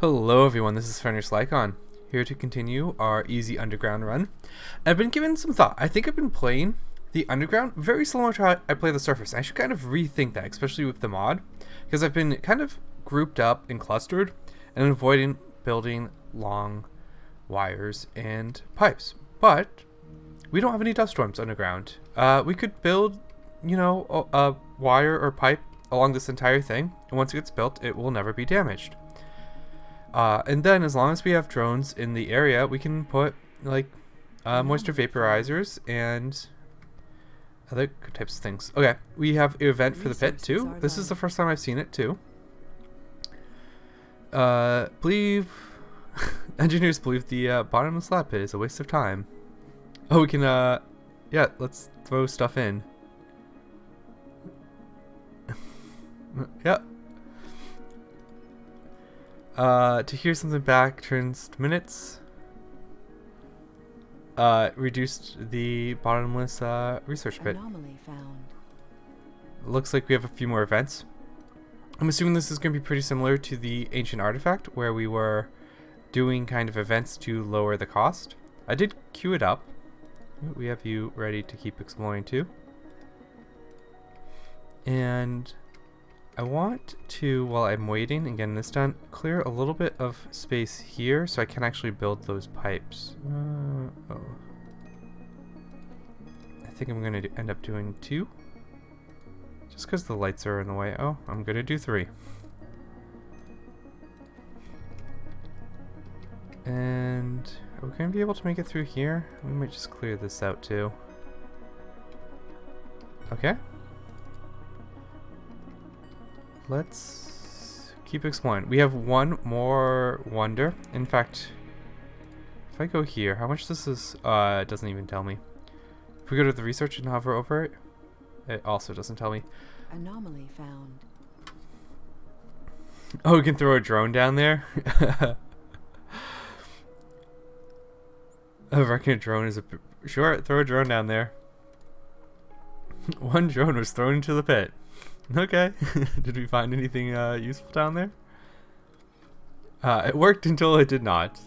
Hello everyone, this is Fenris Lycon, here to continue our easy underground run. I've been given some thought. I think I've been playing the underground very similar to how I play the surface. I should kind of rethink that, especially with the mod, because I've been kind of grouped up and clustered and avoiding building long wires and pipes. But we don't have any dust storms underground. We could build, a wire or pipe along this entire thing, and once it gets built, it will never be damaged. And then as long as we have drones in the area, we can put moisture vaporizers and other types of things. Okay, we have an event for the pit too. This is the first time I've seen it too. Engineers believe the bottomless lab pit is a waste of time. Oh, we can yeah, let's throw stuff in. Yep. To hear something back turns to minutes. Reduced the bottomless research pit. Anomaly found. Looks like we have a few more events. I'm assuming this is going to be pretty similar to the ancient artifact, where we were doing kind of events to lower the cost. I did queue it up. We have you ready to keep exploring too. And I want to, while I'm waiting and getting this done, clear a little bit of space here so I can actually build those pipes. I think I'm going to end up doing 2. Just because the lights are in the way. Oh, I'm going to do 3. And are we going to be able to make it through here? We might just clear this out too. Okay. Let's keep exploring. We have one more wonder. In fact, if I go here, how much this is, it doesn't even tell me. If we go to the research and hover over it, it also doesn't tell me. Anomaly found. Oh, we can throw a drone down there? I reckon a drone is sure, throw a drone down there. One drone was thrown into the pit. Okay. Did we find anything useful down there? It worked until it did not.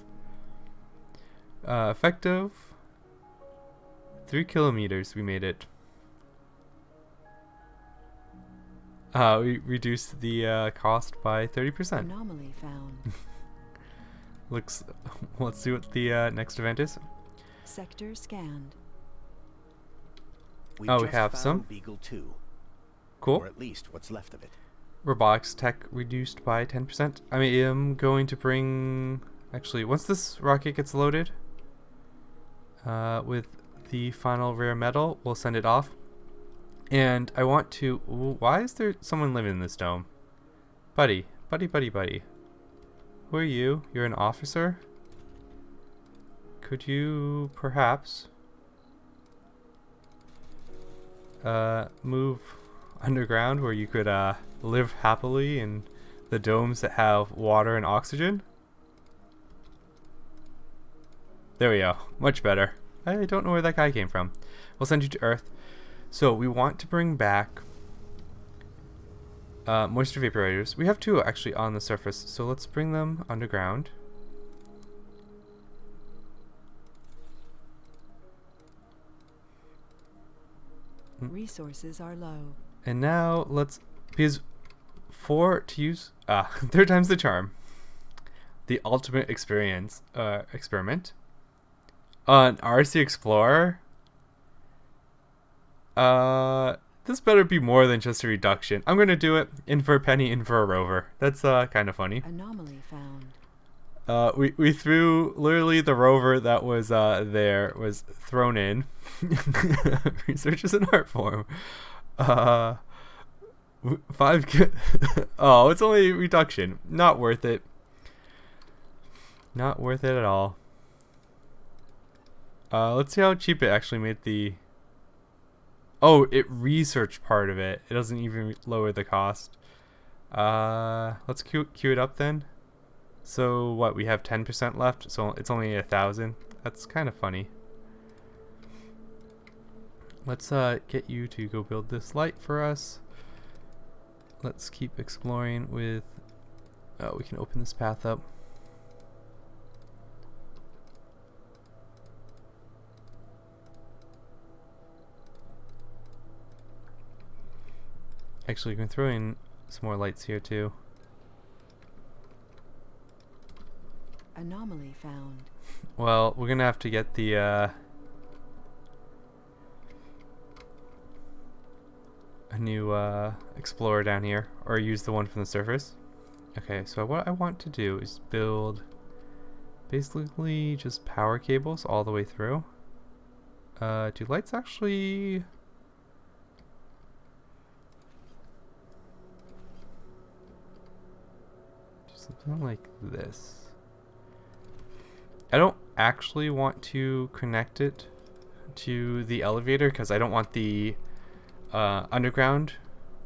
Effective 3 kilometers, we made it. We reduced the cost by 30%. Anomaly found. Let's see what the next event is. Sector scanned. We have some. Beagle 2. Cool. Or at least what's left of it. Robotics tech reduced by 10%. I am going to bring... Actually, once this rocket gets loaded, with the final rare metal, we'll send it off. And I want to... Why is there someone living in this dome? Buddy. Who are you? You're an officer? Could you perhaps move underground where you could live happily in the domes that have water and oxygen? There we go. Much better. I don't know where that guy came from. We'll send you to Earth. So we want to bring back moisture vaporizers. We have 2 actually on the surface, so let's bring them underground. Resources are low. And now let's, because to use, third time's the charm. The ultimate experience, experiment. An RC Explorer. This better be more than just a reduction. I'm gonna do it. In for a penny, in for a rover. That's kind of funny. Anomaly found. We threw literally the rover that was there was thrown in. Research is an art form. 5 oh, it's only a reduction. Not worth it. Not worth it at all. Let's see how cheap it actually made the... Oh, it researched part of it. It doesn't even lower the cost. Let's queue it up then. So what, we have 10% left, so it's only 1,000. That's kind of funny. Let's get you to go build this light for us. Let's keep exploring with Oh, we can open this path up. Actually, we can throw in some more lights here too. Anomaly found. Well, we're gonna have to get the a new explorer down here, or use the one from the surface. Okay, so what I want to do is build basically just power cables all the way through. Do lights actually... Something like this. I don't actually want to connect it to the elevator because I don't want the underground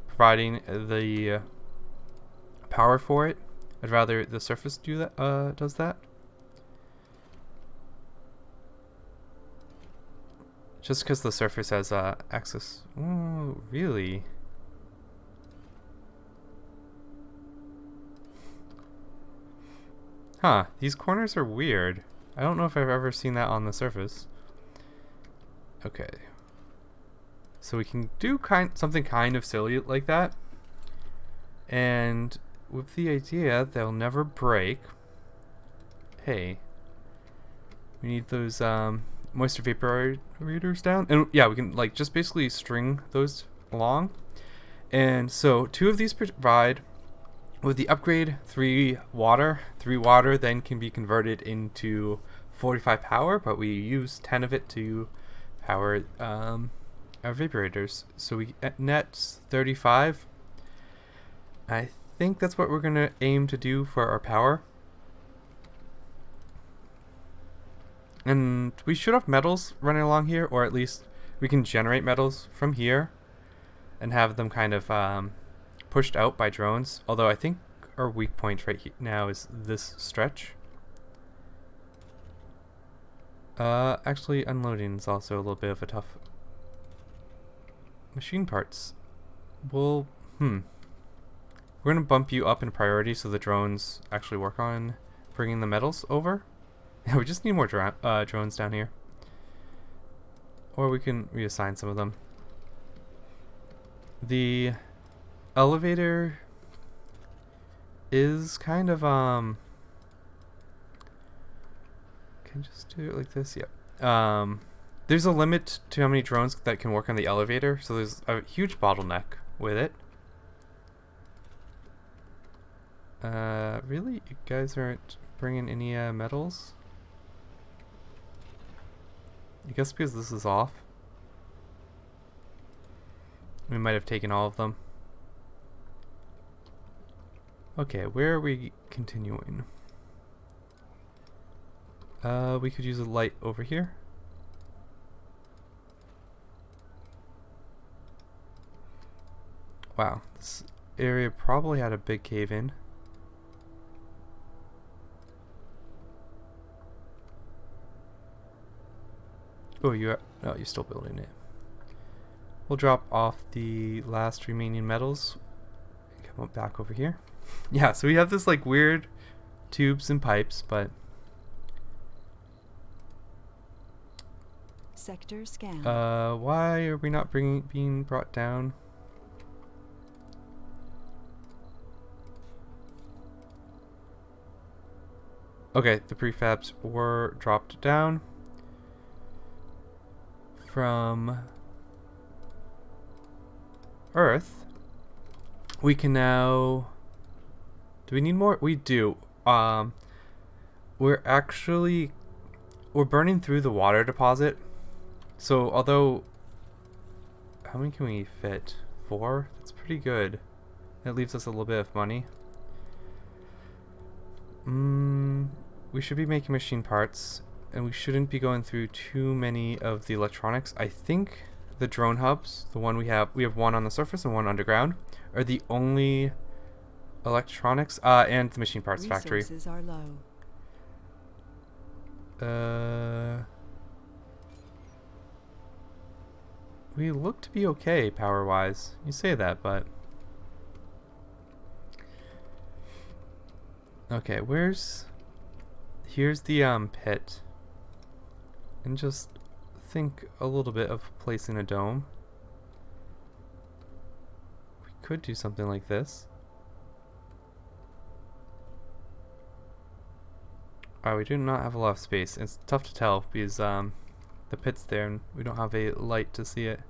providing the power for it. I'd rather the surface do that. Does that. Just because the surface has access. Oh, really? Huh, these corners are weird. I don't know if I've ever seen that on the surface. Okay. So we can do something kind of silly like that. And with the idea they'll never break. Hey. We need those moisture vaporators down. And yeah, we can like just basically string those along. And so 2 of these provide... With the upgrade, 3 water then can be converted into 45 power, but we use 10 of it to power our vaporators. So we net 35. I think that's what we're going to aim to do for our power. And we should have metals running along here, or at least we can generate metals from here and have them kind of... pushed out by drones, although I think our weak point right now is this stretch. Actually, unloading is also a little bit of a tough... Machine parts. Well, we're gonna bump you up in priority so the drones actually work on bringing the metals over. Yeah, we just need more drones down here. Or we can reassign some of them. The elevator is kind of can just do it like this. Yeah. There's a limit to how many drones that can work on the elevator, so there's a huge bottleneck with it. Really, you guys aren't bringing any metals? I guess because this is off. We might have taken all of them. Okay, where are we continuing? We could use a light over here. Wow, this area probably had a big cave in. Oh, you're still building it. We'll drop off the last remaining metals. Come up back over here. Yeah, so we have this like weird tubes and pipes, but Sector scan. why are we not being brought down? Okay, the prefabs were dropped down from Earth. We can now... Do we need more? We do. We're burning through the water deposit. So although... How many can we fit? 4? That's pretty good. That leaves us a little bit of money. We should be making machine parts, and we shouldn't be going through too many of the electronics. I think the drone hubs, the one we have one on the surface and one underground, are the only electronics, and the machine parts factory. Resources are low. We look to be okay power-wise. You say that, but Okay, here's the pit. And just think a little bit of placing a dome. We could do something like this. We do not have a lot of space. It's tough to tell because the pit's there and we don't have a light to see it.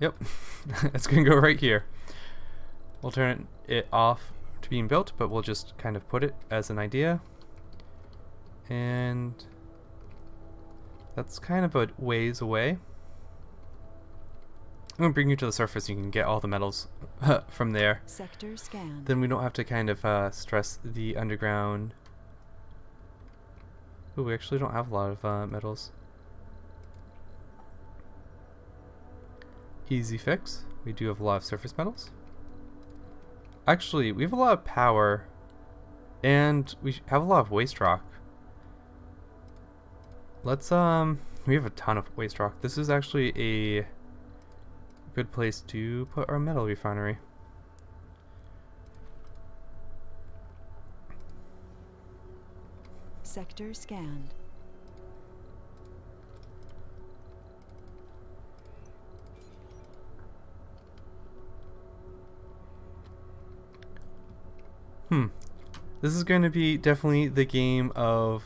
Yep, it's gonna go right here. We'll turn it off to being built, but we'll just kind of put it as an idea. And that's kind of a ways away. I'm gonna bring you to the surface so you can get all the metals from there. Sector scanned. Then we don't have to kind of stress the underground. Ooh, we actually don't have a lot of metals. Easy fix. We do have a lot of surface metals. Actually, we have a lot of power, and we have a lot of waste rock. Let's we have a ton of waste rock. This is actually a good place to put our metal refinery. Sector scanned. This is going to be definitely the game of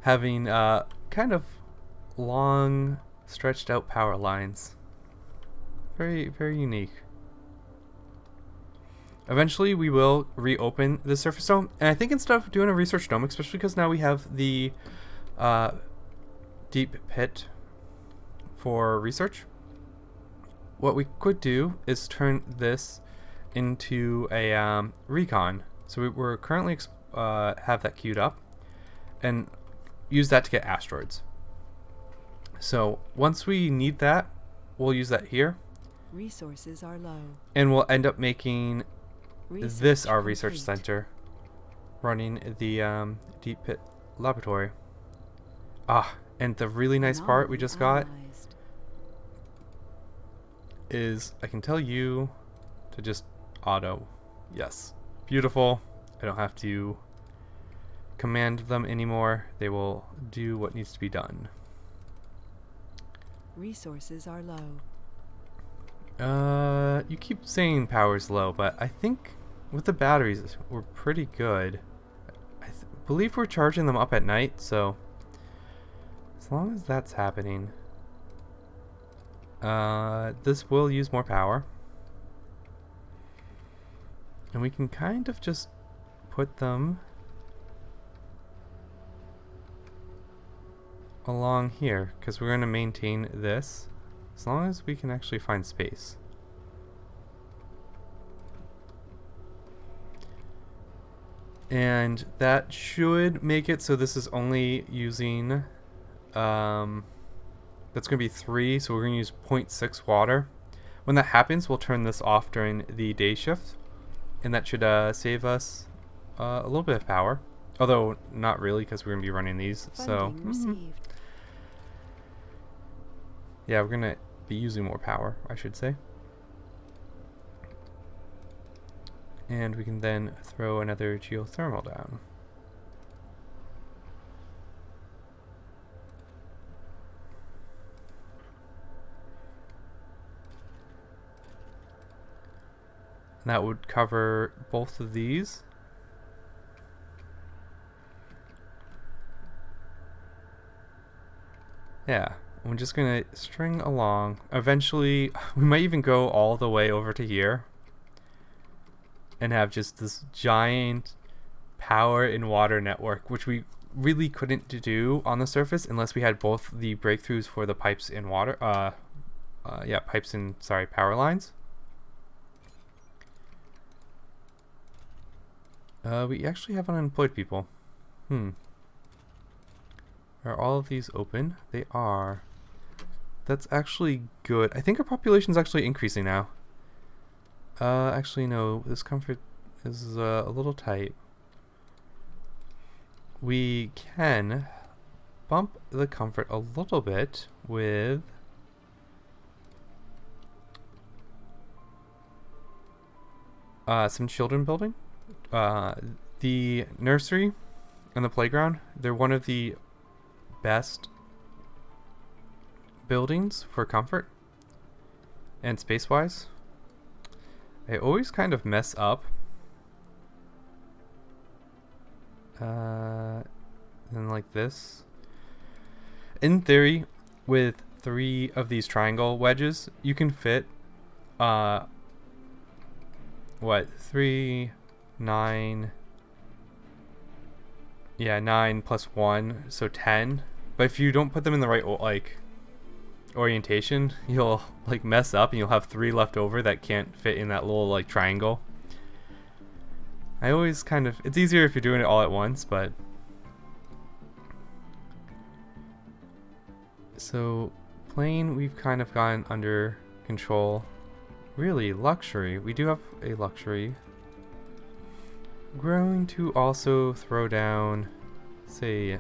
having kind of long, stretched out power lines. Very, very unique. Eventually, we will reopen the surface dome, and I think instead of doing a research dome, especially because now we have the deep pit for research, what we could do is turn this into a recon. So we're currently have that queued up, and use that to get asteroids. So once we need that, we'll use that here. Resources are low. And we'll end up making this our complete. research center, running the deep pit laboratory. And the really nice part we just got Analyzed. is I can tell you to just auto. Yes. Beautiful. I don't have to command them anymore. They will do what needs to be done. Resources are low. You keep saying power's low, but I think with the batteries we're pretty good. I believe we're charging them up at night, so as long as that's happening, this will use more power. And we can kind of just put them along here, because we're going to maintain this as long as we can actually find space. And that should make it so this is only using, that's going to be 3, so we're going to use 0.6 water. When that happens, we'll turn this off during the day shift, and that should save us a little bit of power. Although, not really, because we're going to be running these. Funding received. Yeah, we're going to be using more power, I should say. And we can then throw another geothermal down. And that would cover both of these. Yeah, I'm just gonna string along. Eventually, we might even go all the way over to here and have just this giant power and water network, which we really couldn't do on the surface unless we had both the breakthroughs for the pipes and water, pipes and, power lines. We actually have unemployed people. Are all of these open? They are. That's actually good. I think our population's actually increasing now. Actually, no. This comfort is a little tight. We can bump the comfort a little bit with some children building. The nursery and the playground, they're one of the best buildings for comfort and space-wise. I always kind of mess up. Then like this. In theory, with 3 of these triangle wedges, you can fit, 3, 9, yeah, 9 plus 1, so 10. But if you don't put them in the right, like, orientation, you'll, like, mess up and you'll have 3 left over that can't fit in that little, like, triangle. I always kind of, it's easier if you're doing it all at once, but... So, plane, we've kind of gotten under control. Really, luxury. We do have a luxury. We're going to also throw down, say,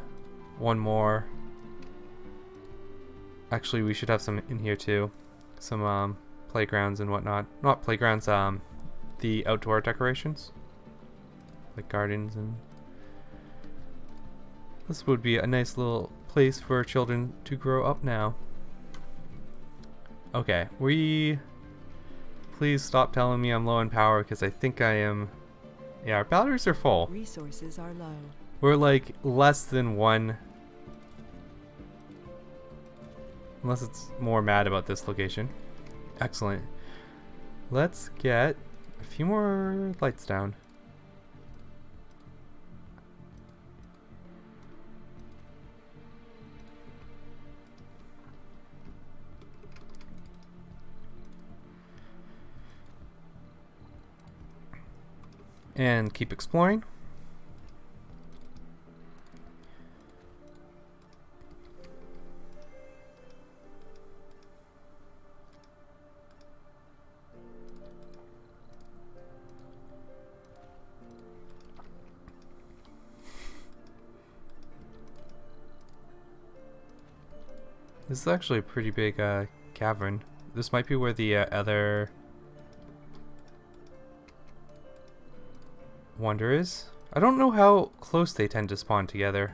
1 more. Actually, we should have some in here too. Some playgrounds and whatnot. Not playgrounds, the outdoor decorations. Like gardens, and this would be a nice little place for children to grow up now. Okay, please stop telling me I'm low in power, because I think I am. Yeah, our batteries are full. Resources are low. We're like less than 1. Unless it's more mad about this location. Excellent. Let's get a few more lights down. And keep exploring. This is actually a pretty big cavern. This might be where the other wonder is. I don't know how close they tend to spawn together.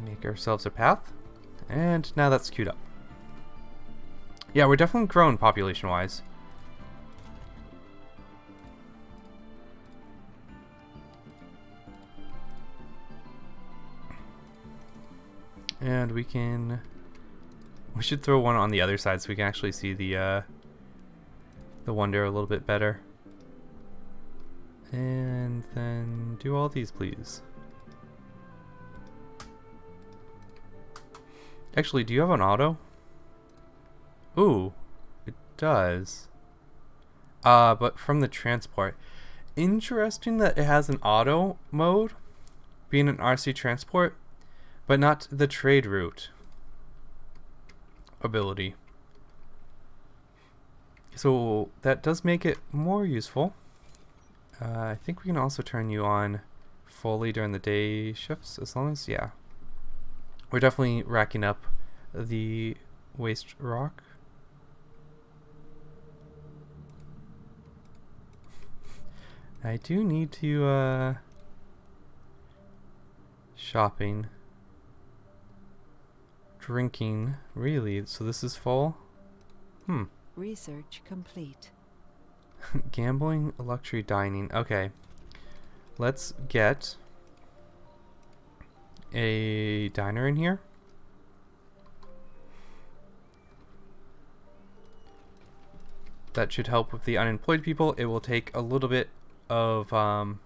Make ourselves a path. And now that's queued up. Yeah, we're definitely growing population-wise. And we should throw one on the other side so we can actually see the wonder a little bit better. And then do all these, please. Actually, do you have an auto? Ooh, it does. But from the transport. Interesting that it has an auto mode, being an RC transport, but not the trade route ability. So that does make it more useful. I think we can also turn you on fully during the day shifts, as long as, yeah. We're definitely racking up the waste rock. I do need to, shopping. Drinking, really? So this is full? Research complete. Gambling, luxury dining. Okay. Let's get a diner in here. That should help with the unemployed people. It will take a little bit of from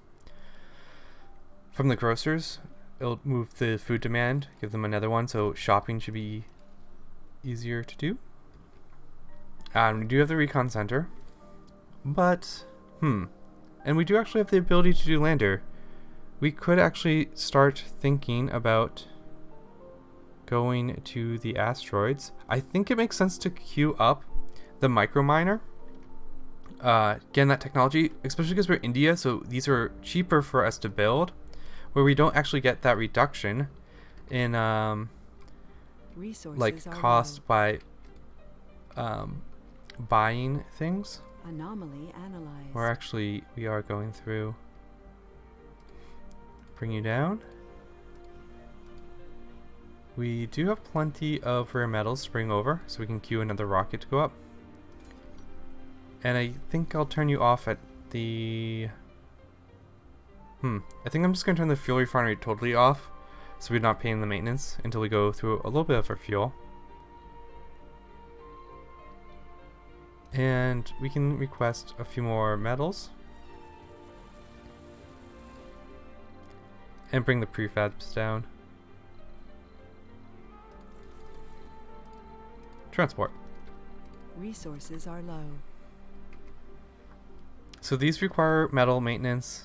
the grocers. It'll move the food demand, give them another one, so shopping should be easier to do. We do have the recon center, but and we do actually have the ability to do lander. We could actually start thinking about going to the asteroids. I think it makes sense to queue up the micro miner. Again, that technology, especially because we're India, so these are cheaper for us to build. where we don't actually get that reduction in Resources like are cost low. by buying things. Anomaly analyzed. We are going through. Bring you down. We do have plenty of rare metals to bring over, so we can queue another rocket to go up. And I think I'll turn you off at the... I think I'm just going to turn the fuel refinery totally off, so we're not paying the maintenance until we go through a little bit of our fuel. And we can request a few more metals. And bring the prefabs down. Transport. Resources are low. So these require metal maintenance.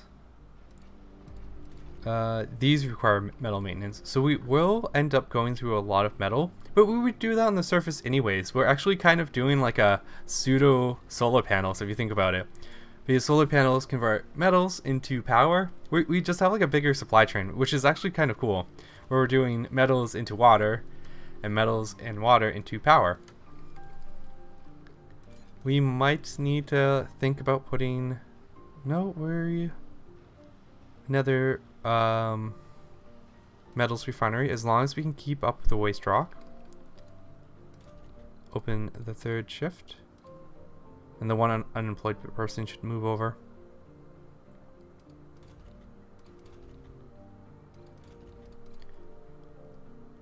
These require metal maintenance. So we will end up going through a lot of metal, but we would do that on the surface anyways. We're actually kind of doing like a pseudo solar panels if you think about it. Because solar panels convert metals into power. We just have like a bigger supply chain, which is actually kind of cool. Where we're doing metals into water and metals and water into power. We might need to think about putting... No, where are you? Another metals refinery, as long as we can keep up the waste rock. Open the third shift. And the one unemployed person should move over.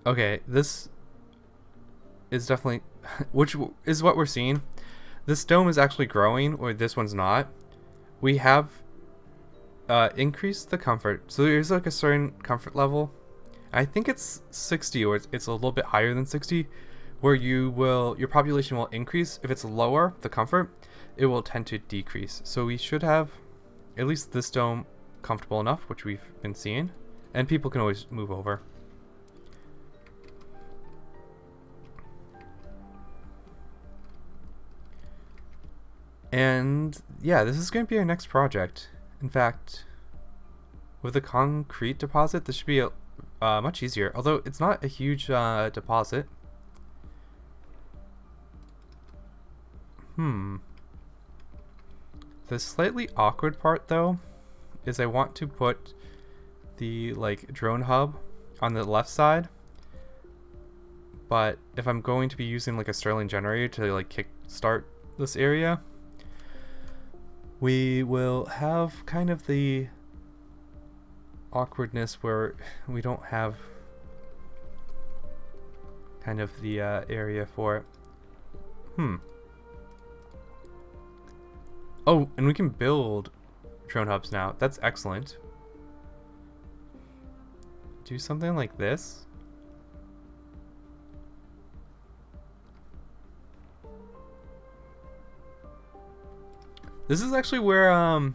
Okay, this is definitely... which is what we're seeing. This dome is actually growing, or this one's not. We have increased the comfort. So there's like a certain comfort level. I think it's 60, or it's a little bit higher than 60, where your population will increase. If it's lower, the comfort, it will tend to decrease. So we should have at least this dome comfortable enough, which we've been seeing. And people can always move over. And yeah, this is going to be our next project. In fact, with the concrete deposit, this should be much easier. Although it's not a huge deposit. The slightly awkward part though is I want to put the like drone hub on the left side. But if I'm going to be using like a Stirling generator to like kick start this area, we will have kind of the awkwardness where we don't have kind of the area for it. Oh, and we can build drone hubs now. That's excellent. Do something like this. This is actually where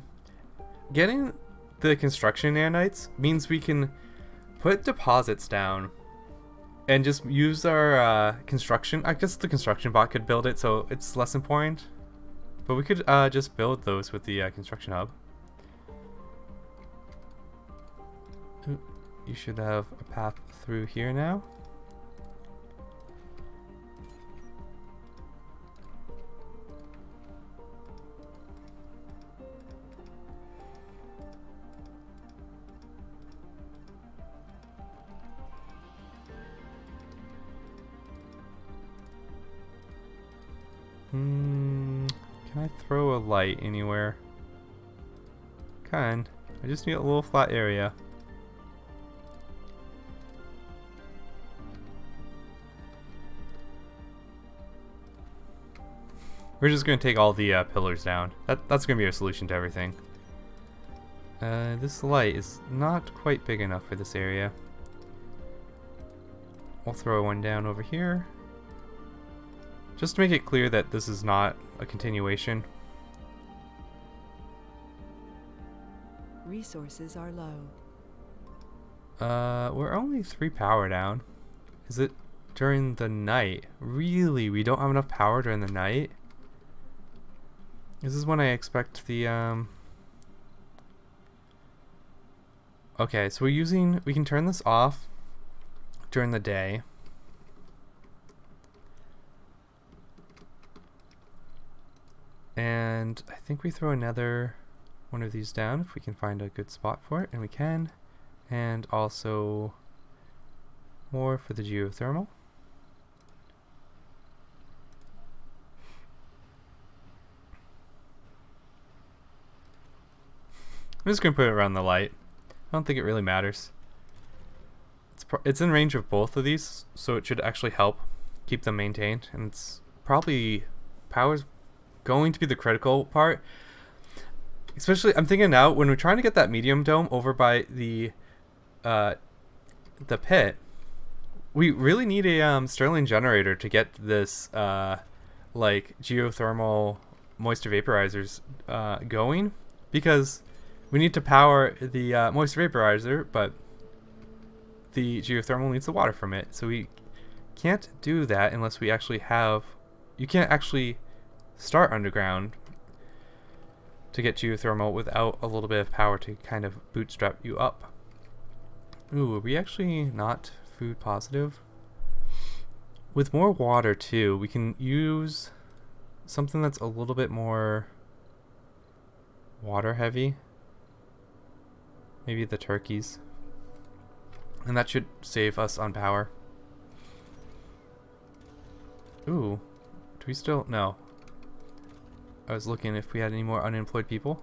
getting the construction nanites means we can put deposits down and just use our construction. I guess the construction bot could build it, so it's less important. But we could just build those with the construction hub. Ooh, you should have a path through here now. Can I throw a light anywhere? Can. I just need a little flat area. We're just going to take all the pillars down. That's going to be our solution to everything. This light is not quite big enough for this area. We'll throw one down over here. Just to make it clear that this is not a continuation. Resources are low. We're only 3 power down. Is it during the night? Really? We don't have enough power during the night? This is when I expect the, Okay, so we can turn this off during the day. And I think we throw another one of these down if we can find a good spot for it, and we can. And also more for the geothermal. I'm just going to put it around the light. I don't think it really matters. It's in range of both of these, so it should actually help keep them maintained. And it's probably power's going to be the critical part. Especially, I'm thinking now when we're trying to get that medium dome over by the pit, we really need a Stirling generator to get this like geothermal moisture vaporizers going, because we need to power the moisture vaporizer, but the geothermal needs the water from it. So we can't do that unless we actually have... You can't actually start underground to get geothermal without a little bit of power to kind of bootstrap you up. Ooh, are we actually not food positive? With more water too, we can use something that's a little bit more water heavy. Maybe the turkeys. And that should save us on power. Ooh. Do we still... No. I was looking if we had any more unemployed people.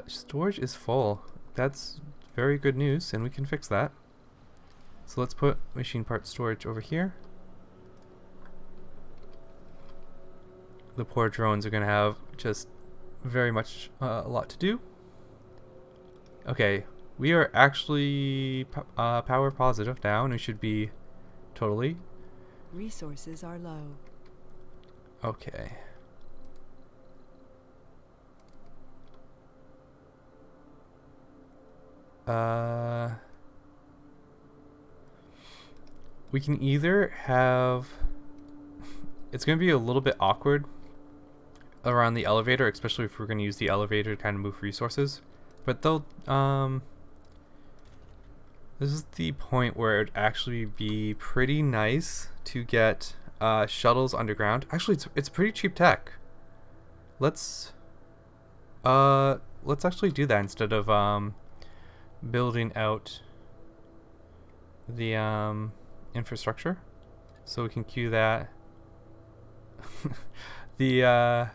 Storage is full. That's very good news, and we can fix that. So let's put machine part storage over here. The poor drones are going to have just very much a lot to do. Okay, we are actually power positive now, and we should be totally. Resources are low. Okay. We can either have... It's going to be a little bit awkward around the elevator, especially if we're going to use the elevator to kind of move resources. But they'll, this is the point where it would actually be pretty nice to get shuttles underground. Actually, it's pretty cheap tech. Let's actually do that instead of building out the infrastructure. So we can queue that. The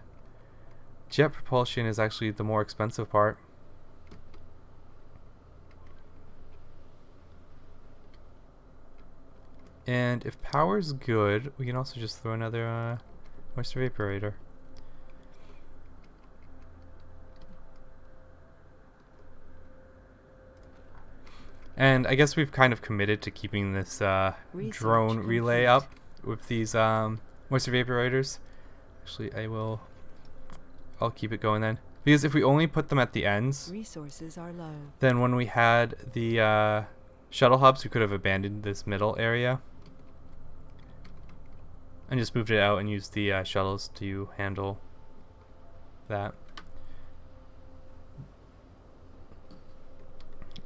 jet propulsion is actually the more expensive part. And if power's good, we can also just throw another moisture vaporator. And I guess we've kind of committed to keeping this drone relay up with these moisture vaporators. Actually, I'll keep it going then. Because if we only put them at the ends, Resources are low. then when we had the shuttle hubs, we could have abandoned this middle area and just moved it out and used the shuttles to handle that.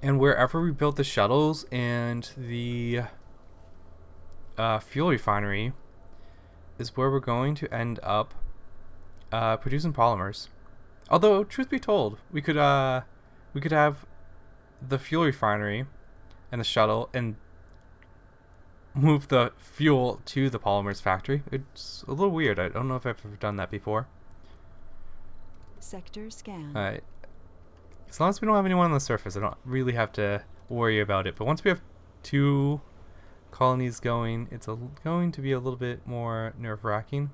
And wherever we built the shuttles and the fuel refinery is where we're going to end up producing polymers. Although, truth be told, we could have the fuel refinery and the shuttle and move the fuel to the polymers factory. It's a little weird. I don't know if I've ever done that before. Sector scan. Alright. As long as we don't have anyone on the surface, I don't really have to worry about it. But once we have 2 colonies going, it's going to be a little bit more nerve-wracking.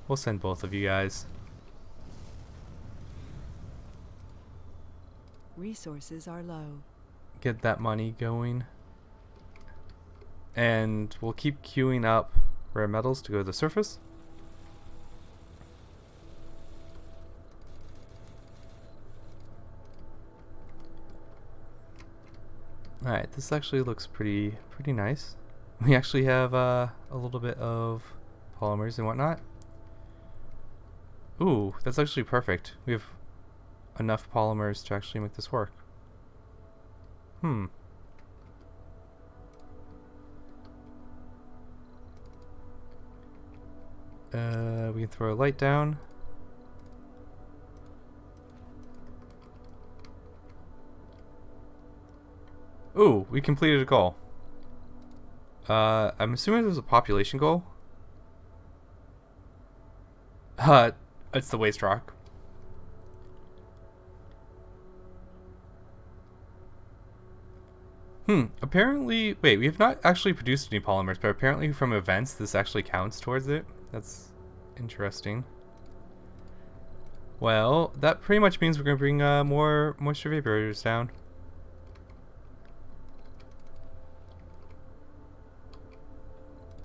We'll send both of you guys. Resources are low. Get that money going. And we'll keep queuing up rare metals to go to the surface. Alright, this actually looks pretty nice. We actually have a little bit of polymers and whatnot. Ooh, that's actually perfect. We have enough polymers to actually make this work. Hmm. We can throw a light down. Ooh, we completed a goal. I'm assuming there's a population goal. It's the waste rock. Apparently, wait, we have not actually produced any polymers, but apparently from events, this actually counts towards it. That's interesting. Well, that pretty much means we're going to bring more moisture vaporizers down.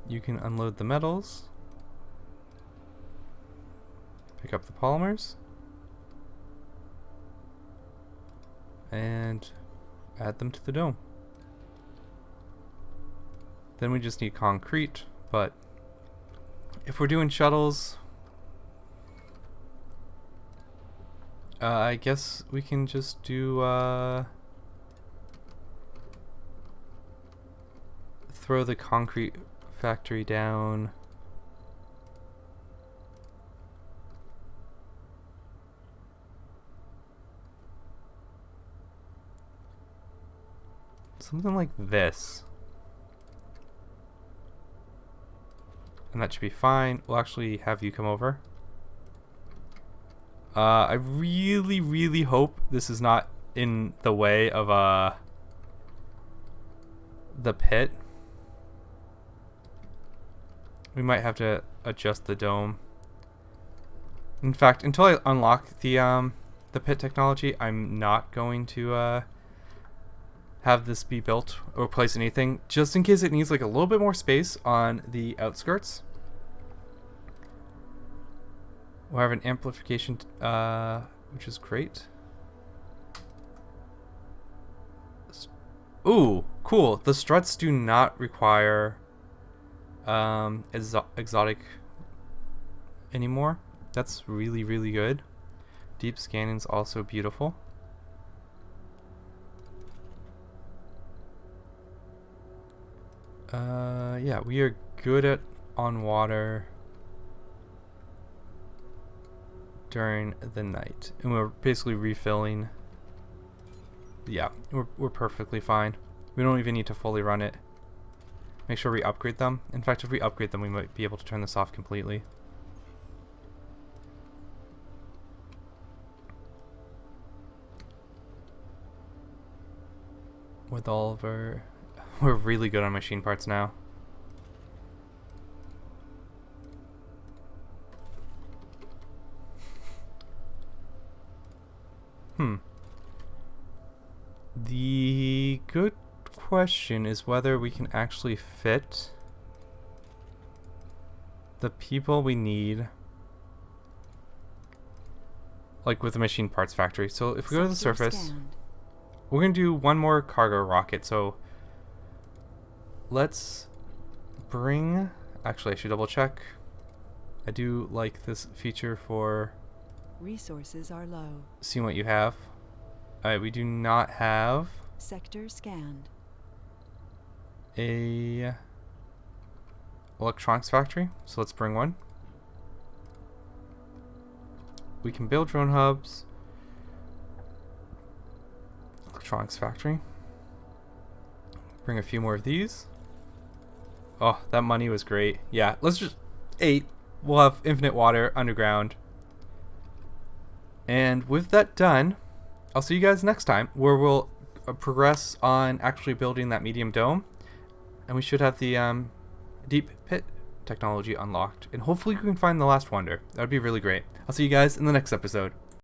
You can unload the metals. Pick up the polymers. And add them to the dome. Then we just need concrete, but if we're doing shuttles, I guess we can just do throw the concrete factory down. Something like this. And that should be fine. We'll actually have you come over. I really, really hope this is not in the way of the pit. We might have to adjust the dome. In fact, until I unlock the pit technology, I'm not going to have this be built or place anything, just in case it needs like a little bit more space on the outskirts. We'll have an amplification, which is great. Ooh, cool. The struts do not require exotic anymore. That's really, really good. Deep scanning's also beautiful. Yeah, we are good at on water during the night, and we're basically refilling. Yeah, we're perfectly fine. We don't even need to fully run it. Make sure we upgrade them. In fact, if we upgrade them, we might be able to turn this off completely. With all of our... We're really good on machine parts now. The good question is whether we can actually fit the people we need, like with the machine parts factory. So if we go to the surface, we're going to do one more cargo rocket. So let's bring... Actually, I should double check. I do like this feature for... Resources are low. Seeing what you have. Alright, we do not have... Sector scanned. A electronics factory, so let's bring one. We can build drone hubs. Electronics factory. Bring a few more of these. Oh, that money was great. Yeah, let's just 8. We'll have infinite water underground. And with that done, I'll see you guys next time, where we'll progress on actually building that medium dome. And we should have the deep pit technology unlocked. And hopefully we can find the last wonder. That would be really great. I'll see you guys in the next episode.